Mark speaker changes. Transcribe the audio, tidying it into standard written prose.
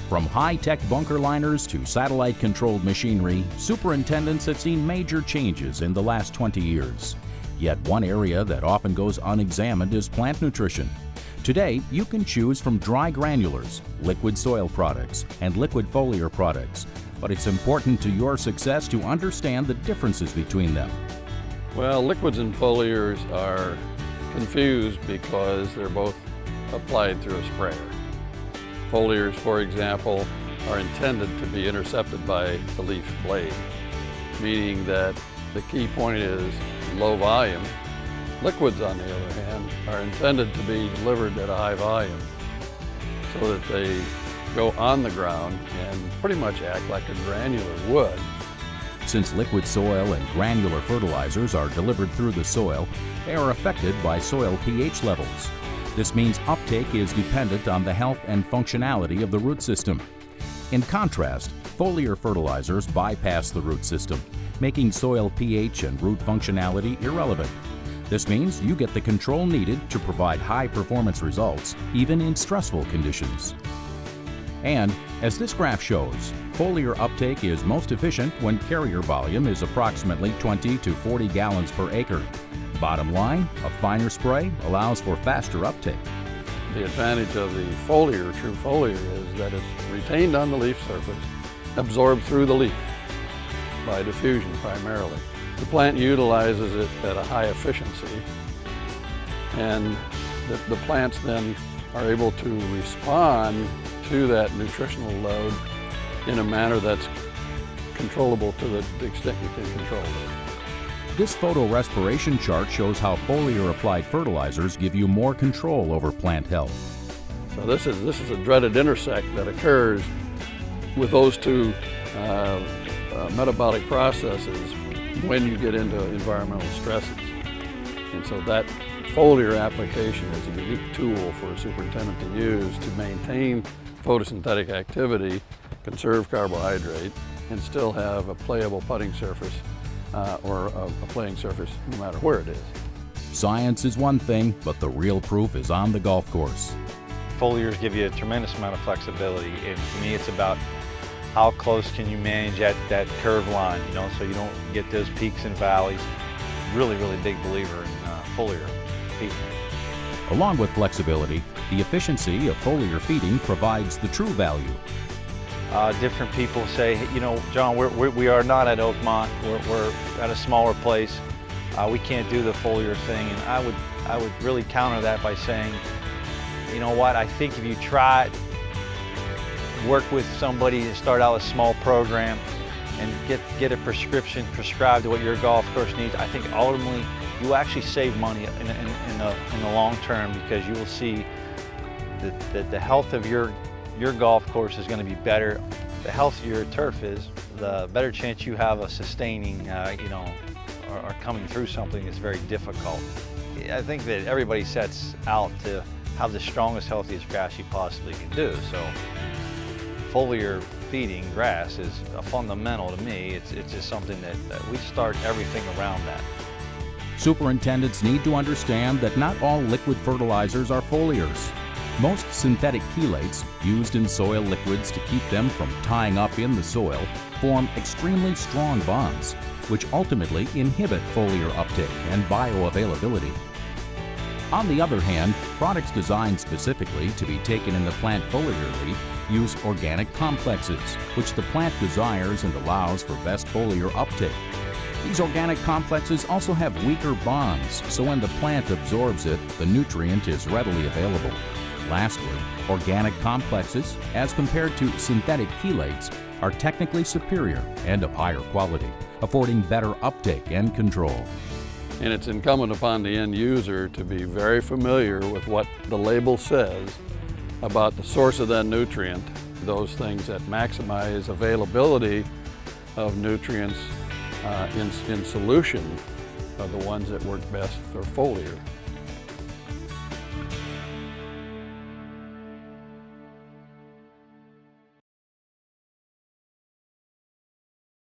Speaker 1: From high-tech bunker liners to satellite-controlled machinery, superintendents have seen major changes in the last 20 years. Yet one area that often goes unexamined is plant nutrition. Today, you can choose from dry granulars, liquid soil products, and liquid foliar products. But it's important to your success to understand the differences between them.
Speaker 2: Well, liquids and foliars are confused because they're both applied through a sprayer. Foliars, for example, are intended to be intercepted by the leaf blade, meaning that the key point is low volume. Liquids, on the other hand, are intended to be delivered at a high volume so that they go on the ground and pretty much act like a granular would.
Speaker 1: Since liquid soil and granular fertilizers are delivered through the soil, they are affected by soil pH levels. This means uptake is dependent on the health and functionality of the root system. In contrast, foliar fertilizers bypass the root system, making soil pH and root functionality irrelevant. This means you get the control needed to provide high-performance results, even in stressful conditions. And, as this graph shows, foliar uptake is most efficient when carrier volume is approximately 20 to 40 gallons per acre. Bottom line, a finer spray allows for faster uptake.
Speaker 2: The advantage of the foliar, true foliar, is that it's retained on the leaf surface, absorbed through the leaf by diffusion primarily. The plant utilizes it at a high efficiency, and the plants then are able to respond to that nutritional load in a manner that's controllable to the extent you can control it.
Speaker 1: This photo respiration chart shows how foliar applied fertilizers give you more control over plant health.
Speaker 2: So this is a dreaded intersect that occurs with those two metabolic processes when you get into environmental stresses. And so that foliar application is a unique tool for a superintendent to use to maintain photosynthetic activity, conserve carbohydrate, and still have a playable putting surface or a playing surface no matter where it is.
Speaker 1: Science is one thing, but the real proof is on the golf course.
Speaker 3: Foliars give you a tremendous amount of flexibility, and to me it's about how close can you manage that curved line, so you don't get those peaks and valleys. Really big believer in foliar feeding.
Speaker 1: Along with flexibility, the efficiency of foliar feeding provides the true value.
Speaker 3: Different people say, John, we are not at Oakmont. We're at a smaller place. We can't do the foliar thing, and I would really counter that by saying, you know what? I think if you try it, work with somebody to start out a small program, and get a prescription prescribed to what your golf course needs, I think ultimately you will actually save money in the long term, because you will see that the health of your golf course is going to be better. The healthier your turf is, the better chance you have of sustaining, or coming through something that's very difficult. I think that everybody sets out to have the strongest, healthiest grass you possibly can do. So foliar feeding grass is a fundamental to me. It's just something that we start everything around that.
Speaker 1: Superintendents need to understand that not all liquid fertilizers are foliars. Most synthetic chelates, used in soil liquids to keep them from tying up in the soil, form extremely strong bonds, which ultimately inhibit foliar uptake and bioavailability. On the other hand, products designed specifically to be taken in the plant foliar leaf use organic complexes, which the plant desires and allows for best foliar uptake. These organic complexes also have weaker bonds, so when the plant absorbs it, the nutrient is readily available. Lastly, organic complexes, as compared to synthetic chelates, are technically superior and of higher quality, affording better uptake and control.
Speaker 2: And it's incumbent upon the end user to be very familiar with what the label says about the source of that nutrient. Those things that maximize availability of nutrients in solution are the ones that work best for foliar.